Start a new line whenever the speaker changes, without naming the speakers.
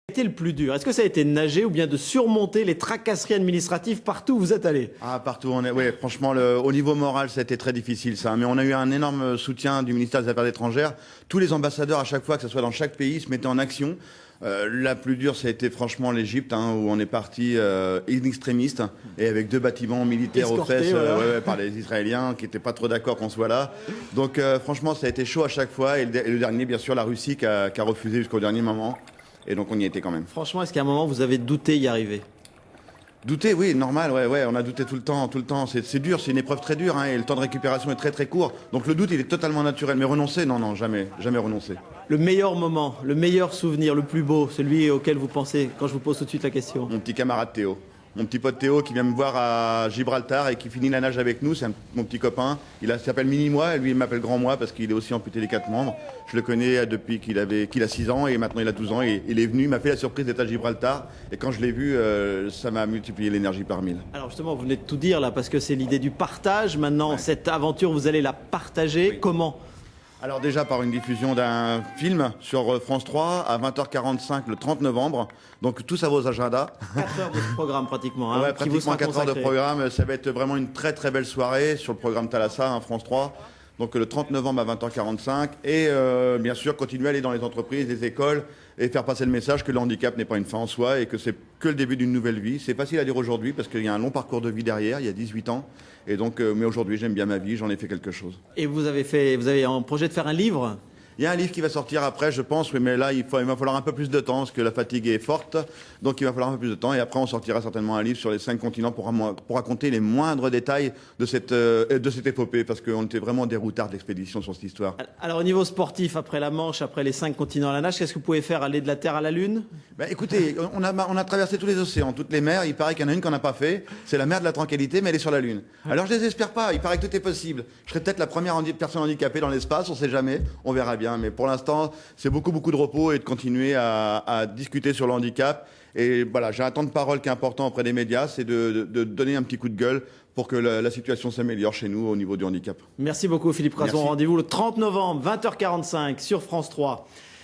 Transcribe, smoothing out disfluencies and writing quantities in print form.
Été le plus dur? Est-ce que ça a été de nager ou bien de surmonter les tracasseries administratives partout où vous êtes allé?
Ah, partout, ouais, franchement, au niveau moral, ça a été très difficile, ça. Mais on a eu un énorme soutien du ministère des Affaires étrangères. Tous les ambassadeurs, à chaque fois, que ce soit dans chaque pays, se mettaient en action. La plus dure, ça a été franchement l'Égypte, hein, où on est parti in extrémiste et avec 2 bâtiments militaires aux fesses par les Israéliens qui n'étaient pas trop d'accord qu'on soit là. Donc, franchement, ça a été chaud à chaque fois. Et le dernier, bien sûr, la Russie qui a refusé jusqu'au dernier moment. Et donc, on y était quand même.
Franchement, est-ce qu'à un moment, vous avez douté y arriver?
Douter, oui, normal, ouais, on a douté tout le temps. C'est dur, c'est une épreuve très dure, hein, et le temps de récupération est très très court. Donc le doute, il est totalement naturel. Mais renoncer, non, jamais renoncer.
Le meilleur moment, le meilleur souvenir, le plus beau, celui auquel vous pensez quand je vous pose tout de suite la question?
Mon petit camarade Théo. Mon petit pote Théo qui vient me voir à Gibraltar et qui finit la nage avec nous, c'est mon petit copain. Il s'appelle Mini-moi et lui il m'appelle Grand-moi parce qu'il est aussi amputé des 4 membres. Je le connais depuis qu'il a 6 ans et maintenant il a 12 ans et il est venu, il m'a fait la surprise d'être à Gibraltar et quand je l'ai vu, ça m'a multiplié l'énergie par 1000.
Alors justement, vous venez de tout dire là parce que c'est l'idée du partage. Maintenant, ouais. Cette aventure, vous allez la partager. Oui. Comment?
Alors déjà par une diffusion d'un film sur France 3 à 20h45 le 30 novembre. Donc tout ça va aux agendas.
4 heures de programme pratiquement. Hein,
ouais, pratiquement 4 heures de programme. Ça va être vraiment une très très belle soirée sur le programme Thalassa, hein, France 3. Donc le 30 novembre à 20h45. Et bien sûr, continuer à aller dans les entreprises, les écoles et faire passer le message que le handicap n'est pas une fin en soi et que c'est que le début d'une nouvelle vie. C'est facile à dire aujourd'hui parce qu'il y a un long parcours de vie derrière, il y a 18 ans. Et donc, mais aujourd'hui, j'aime bien ma vie, j'en ai fait quelque chose.
Et vous avez en projet de faire un livre?
Il y a un livre qui va sortir après, je pense, oui, mais là, il va falloir un peu plus de temps, parce que la fatigue est forte. Donc, il va falloir un peu plus de temps. Et après, on sortira certainement un livre sur les 5 continents pour raconter les moindres détails de cette épopée, parce qu'on était vraiment des routards d'expédition sur cette histoire.
Alors, au niveau sportif, après la Manche, après les 5 continents à la nage, qu'est-ce que vous pouvez faire? Aller de la Terre à la Lune?
Écoutez, on a traversé tous les océans, toutes les mers. Il paraît qu'il y en a une qu'on n'a pas fait. C'est la mer de la tranquillité, mais elle est sur la Lune. Alors, je désespère pas. Il paraît que tout est possible. Je serai peut-être la première personne handicapée dans l'espace. On sait jamais. On verra bien. Mais pour l'instant, c'est beaucoup de repos et de continuer à discuter sur le handicap. Et voilà, j'ai un temps de parole qui est important auprès des médias, c'est de donner un petit coup de gueule pour que la situation s'améliore chez nous au niveau du handicap.
Merci beaucoup Philippe Razon. Rendez-vous le 30 novembre, 20h45 sur France 3.